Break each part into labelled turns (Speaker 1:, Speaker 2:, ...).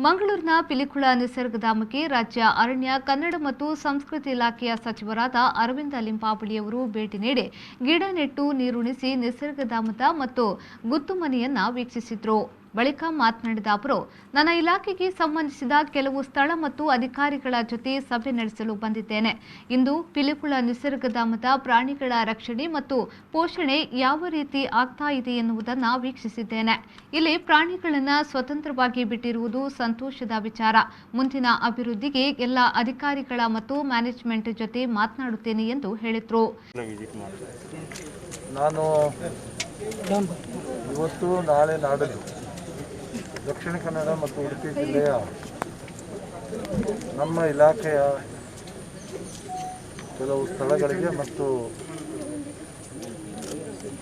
Speaker 1: ಮಂಗಳೂರಿನ ಪಿಲಿಕುಳ ನಿಸರ್ಗಧಾಮಕ್ಕೆ ರಾಜ್ಯ ಅರಣ್ಯ ಕನ್ನಡ ಮತ್ತು ಸಂಸ್ಕೃತಿ ಇಲಾಖೆಯ ಸಚಿವರಾದ ಅರವಿಂದ ಲಿಂಬಾವಳಿಯವರು ಭೇಟಿ ನೀಡಿ ಗಿಡ ನೆಟ್ಟು ನೀರುಣಿಸಿ ನಿಸರ್ಗಧಾಮದ ಮತ್ತು ಗುತ್ತುಮನೆಯನ್ನ ವೀಕ್ಷಿಸಿದರು. ಬಳಿಕ ಮಾತನಾಡಿದ ಅವರು, ನನ್ನ ಇಲಾಖೆಗೆ ಸಂಬಂಧಿಸಿದ ಕೆಲವು ಸ್ಥಳ ಮತ್ತು ಅಧಿಕಾರಿಗಳ ಜೊತೆ ಸಭೆ ನಡೆಸಲು ಬಂದಿದ್ದೇನೆ. ಇಂದು ಪಿಲಿಕುಳ ನಿಸರ್ಗಧಾಮದ ಪ್ರಾಣಿಗಳ ರಕ್ಷಣೆ ಮತ್ತು ಪೋಷಣೆ ಯಾವ ರೀತಿ ಆಗ್ತಾ ಇದೆ ಎನ್ನುವುದನ್ನು ವೀಕ್ಷಿಸಿದ್ದೇನೆ. ಇಲ್ಲಿ ಪ್ರಾಣಿಗಳನ್ನು ಸ್ವತಂತ್ರವಾಗಿ ಬಿಟ್ಟಿರುವುದು ಸಂತೋಷದ ವಿಚಾರ. ಮುಂದಿನ ಅಭಿವೃದ್ಧಿಗೆ ಎಲ್ಲ ಅಧಿಕಾರಿಗಳ ಮತ್ತು ಮ್ಯಾನೇಜ್ಮೆಂಟ್ ಜೊತೆ ಮಾತನಾಡುತ್ತೇನೆ ಎಂದು ಹೇಳಿದರು.
Speaker 2: ನಾನು ಇವತ್ತು ನಾಳೆ ನಾಡಿದ್ದು ದಕ್ಷಿಣ ಕನ್ನಡ ಮತ್ತು ಉಡುಪಿ ಜಿಲ್ಲೆಯ ನಮ್ಮ ಇಲಾಖೆಯ ಕೆಲವು ಸ್ಥಳಗಳಿಗೆ ಮತ್ತು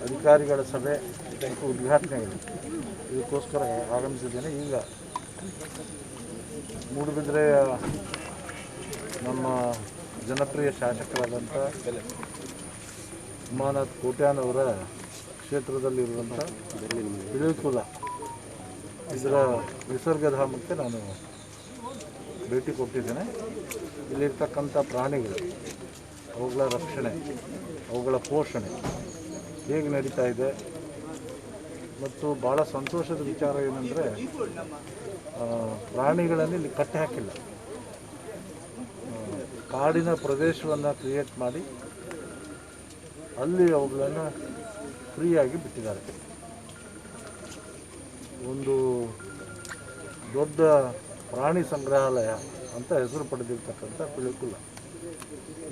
Speaker 2: ಅಧಿಕಾರಿಗಳ ಸಭೆ ಮತ್ತು ಉದ್ಘಾಟನೆಗಳು ಇದಕ್ಕೋಸ್ಕರ ಆಗಮಿಸಿದ್ದೇನೆ. ಈಗ ಮೂಡುಬಿದಿರೆಯ ನಮ್ಮ ಜನಪ್ರಿಯ ಶಾಸಕರಾದಂಥ ಉಮಾನಾಥ್ ಕೋಟ್ಯಾನ್ ಅವರ ಕ್ಷೇತ್ರದಲ್ಲಿರುವಂಥ ಪಿಲಿಕುಳ ಇದರ ನಿಸರ್ಗಧಾಮಕ್ಕೆ ನಾನು ಭೇಟಿ ಕೊಟ್ಟಿದ್ದೇನೆ. ಇಲ್ಲಿರ್ತಕ್ಕಂಥ ಪ್ರಾಣಿಗಳು, ಅವುಗಳ ರಕ್ಷಣೆ, ಅವುಗಳ ಪೋಷಣೆ ಹೇಗೆ ನಡೀತಾ ಇದೆ ಮತ್ತು ಭಾಳ ಸಂತೋಷದ ವಿಚಾರ ಏನಂದರೆ ಪ್ರಾಣಿಗಳನ್ನು ಇಲ್ಲಿ ಕಟ್ಟಿ ಹಾಕಿಲ್ಲ. ಕಾಡಿನ ಪ್ರದೇಶವನ್ನು ಕ್ರಿಯೇಟ್ ಮಾಡಿ ಅಲ್ಲಿ ಅವುಗಳನ್ನು ಫ್ರೀಯಾಗಿ ಬಿಟ್ಟಿದ್ದಾರೆ. ಒಂದು ದೊಡ್ಡ ಪ್ರಾಣಿ ಸಂಗ್ರಹಾಲಯ ಅಂತ ಹೆಸರು ಪಡೆದಿರ್ತಕ್ಕಂಥ ಪಿಲಿಕುಳ.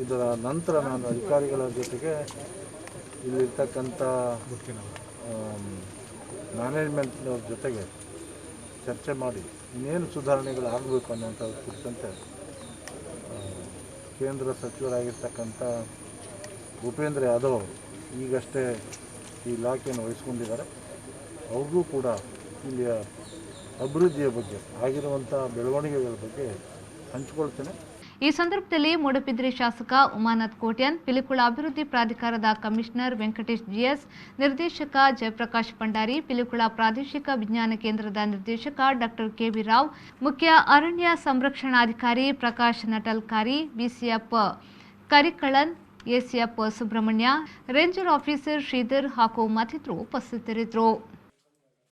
Speaker 2: ಇದರ ನಂತರ ನಾನು ಅಧಿಕಾರಿಗಳ ಜೊತೆಗೆ ಇಲ್ಲಿರ್ತಕ್ಕಂಥ ಮ್ಯಾನೇಜ್ಮೆಂಟ್ನವ್ರ ಜೊತೆಗೆ ಚರ್ಚೆ ಮಾಡಿ ಇನ್ನೇನು ಸುಧಾರಣೆಗಳು ಆಗಬೇಕು ಅನ್ನೋಂಥದ್ರ ಕುರಿತಂತೆ ಕೇಂದ್ರ ಸಚಿವರಾಗಿರ್ತಕ್ಕಂಥ ಭೂಪೇಂದ್ರ ಯಾದವ್ ಅವರು ಈಗಷ್ಟೇ ಈ ಇಲಾಖೆಯನ್ನು ವಹಿಸ್ಕೊಂಡಿದ್ದಾರೆ. ಅವ್ರಿಗೂ ಕೂಡ ಇಲ್ಲಿಯ ಅಭಿವೃದ್ಧಿಯ ಬಗ್ಗೆ ಆಗಿರುವಂಥ ಬೆಳವಣಿಗೆಗಳ ಬಗ್ಗೆ ಹಂಚಿಕೊಳ್ತೇನೆ.
Speaker 1: ಈ ಸಂದರ್ಭದಲ್ಲಿ ಮೂಡುಬಿದಿರೆ ಶಾಸಕ ಉಮಾನಾಥ್ ಕೋಟ್ಯಾನ್, ಪಿಲಿಕುಳ ಅಭಿವೃದ್ಧಿ ಪ್ರಾಧಿಕಾರದ ಕಮಿಷನರ್ ವೆಂಕಟೇಶ್ ಜಿಎಸ್, ನಿರ್ದೇಶಕ ಜಯಪ್ರಕಾಶ್ ಭಂಡಾರಿ, ಪಿಲಿಕುಳ ಪ್ರಾದೇಶಿಕ ವಿಜ್ಞಾನ ಕೇಂದ್ರದ ನಿರ್ದೇಶಕ ಡಾಕ್ಟರ್ ಕೆವಿ ರಾವ್, ಮುಖ್ಯ ಅರಣ್ಯ ಸಂರಕ್ಷಣಾಧಿಕಾರಿ Prakash Natalkari, BCF Karikalan, ACF Subrahmanya, ranger officer Shridhar ಹಾಗೂ ಮತ್ತಿತರರು ಉಪಸ್ಥಿತರಿದ್ದರು.